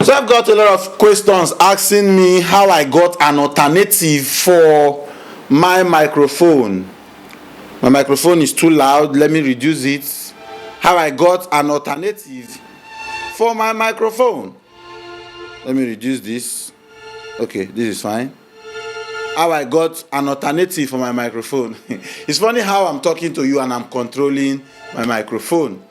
So I've got a lot of questions asking me how I got an alternative for my microphone. My microphone is too loud. Let me reduce it. How I got an alternative for my microphone. Let me reduce this. Okay, this is fine. How I got an alternative for my microphone. It's funny how I'm talking to you and I'm controlling my microphone.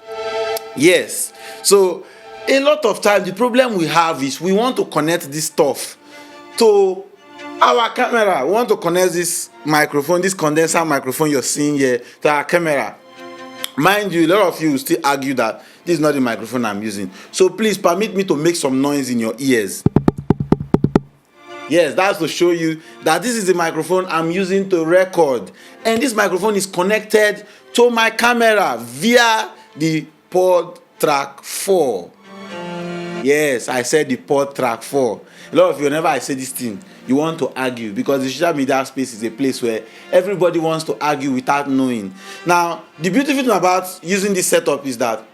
Yes. So a lot of times the problem we have is we want to connect this stuff to our camera. We want to connect this microphone, this condenser microphone you're seeing here, to our camera. Mind you, a lot of you will still argue that this is not the microphone I'm using. So please permit me to make some noise in your ears. Yes, that's to show you that this is the microphone I'm using to record. And this microphone is connected to my camera via the pod track 4. Yes, I said the pod track 4. A lot of you, whenever I say this thing, you want to argue because the social media space is a place where everybody wants to argue without knowing. Now, the beautiful thing about using this setup is that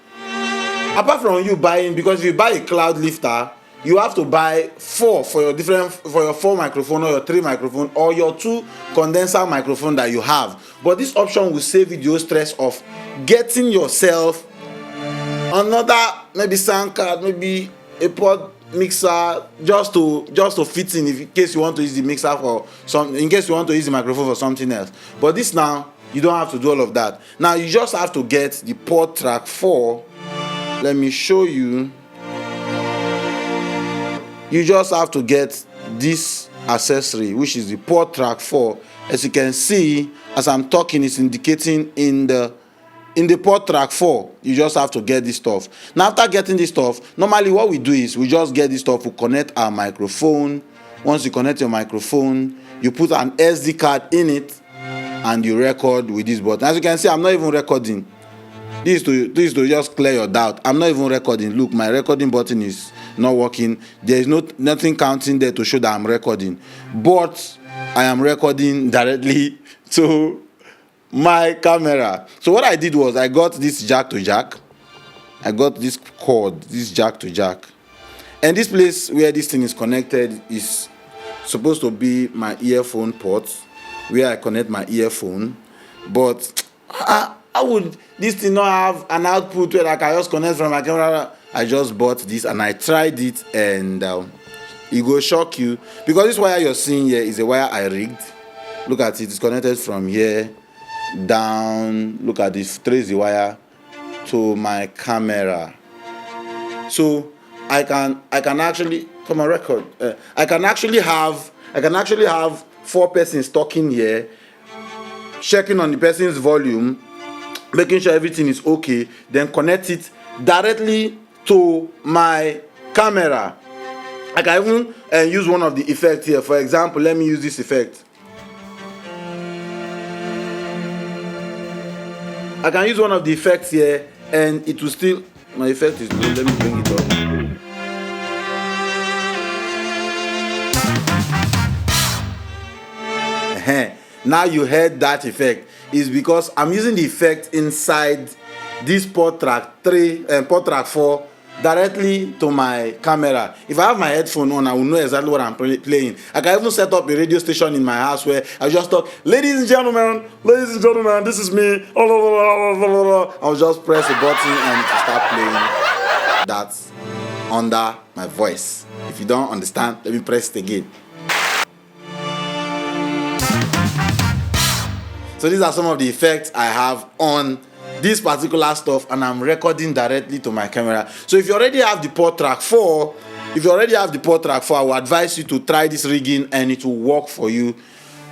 apart from you buying, because if you buy a cloud lifter, you have to buy 4 for your 4 microphone or your 3 microphone or your 2 condenser microphone that you have. But this option will save you the stress of getting yourself another maybe sound card, maybe a pod mixer just to fit in case you want to use the mixer for some, in case you want to use the microphone for something else. But this now you don't have to do all of that. Now you just have to get the pod track 4. Let me show you. You just have to get this accessory, which is the pod track 4. As you can see, as I'm talking, it's indicating in the pod track 4. You just have to get this stuff. Now after getting this stuff, normally what we do is we just get this stuff, we connect our microphone. Once you connect your microphone, you put an SD card in it and you record with this button. As you can see, I'm not even recording. This is to just clear your doubt. I'm not even recording. Look, my recording button is not working. There is nothing counting there to show that I'm recording. But I am recording directly to my camera. So what I did was I got this jack to jack. I got this cord, this jack to jack. And this place where this thing is connected is supposed to be my earphone port, where I connect my earphone. But how would this thing not have an output where I can just connect from my camera? I just bought this and I tried it, and it will shock you because this wire you're seeing here is a wire I rigged. Look at it, it's connected from here down. Look at this, trace the wire to my camera. So I can actually come on record. I can actually have 4 persons talking here, checking on the person's volume, making sure everything is okay, then connect it directly to my camera. I can even use one of the effects here. For example, let me use this effect. I can use one of the effects here and it will still, my effect is low. Let me bring it up. Now you heard that effect. Is because I'm using the effect inside this pod track 3 and pod track 4 directly to my camera. If I have my headphone on, I will know exactly what I'm playing. I can even set up a radio station in my house where I just talk, ladies and gentlemen, this is me. I'll just press a button and to start playing that under my voice. If you don't understand, let me press it again. So these are some of the effects I have on this particular stuff, and I'm recording directly to my camera. So if you already have the pod track 4, I will advise you to try this rigging and it will work for you.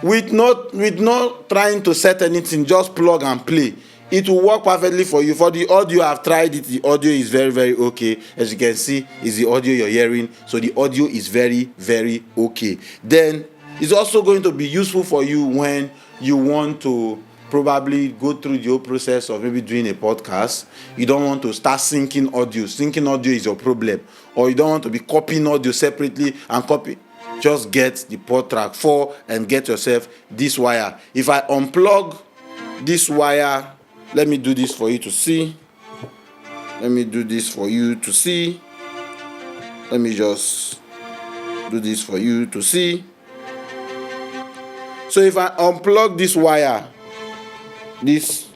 With not trying to set anything, just plug and play. It will work perfectly for you. For the audio, I've tried it. The audio is very, very okay. As you can see, is the audio you're hearing. So the audio is very, very okay. Then it's also going to be useful for you when you want to probably go through the whole process of maybe doing a podcast. You don't want to start syncing audio. Syncing audio is your problem. Or you don't want to be copying audio separately and copy. Just get the pod track 4 and get yourself this wire. If I unplug this wire, let me do this for you to see. let me just do this for you to see. So if I unplug this wire, this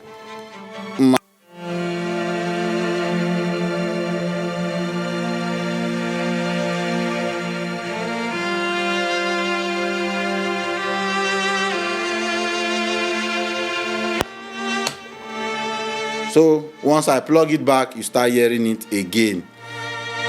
so once I plug it back, you start hearing it again.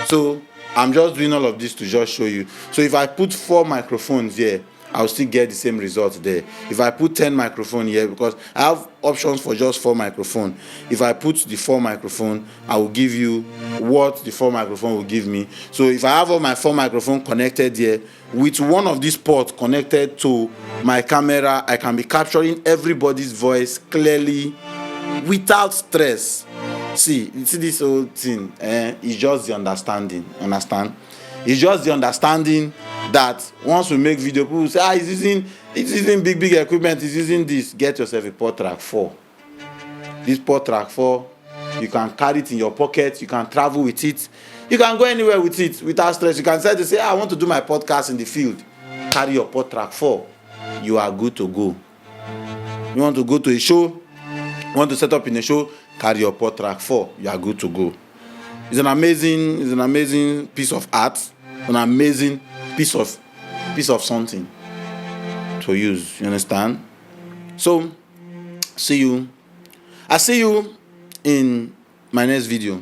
So I'm just doing all of this to just show you. So if I put 4 microphones here, I'll still get the same result there. If I put 10 microphones here, because I have options for just 4 microphones. If I put the 4 microphone, I will give you what the 4 microphone will give me. So if I have all my 4 microphones connected here, with one of these ports connected to my camera, I can be capturing everybody's voice clearly without stress. See this whole thing, it's just the understanding. Understand? It's just the understanding that once we make video, people say, it's using big equipment, it's using this. Get yourself a port track 4. This port track 4, you can carry it in your pocket, you can travel with it, you can go anywhere with it without stress. You can say, I want to do my podcast in the field. Carry your port track 4. You are good to go. You want to go to a show, you want to set up in a show, carry your port track 4. You are good to go. It's an amazing piece of art, an amazing piece of something to use. You understand? So I see you in my next video.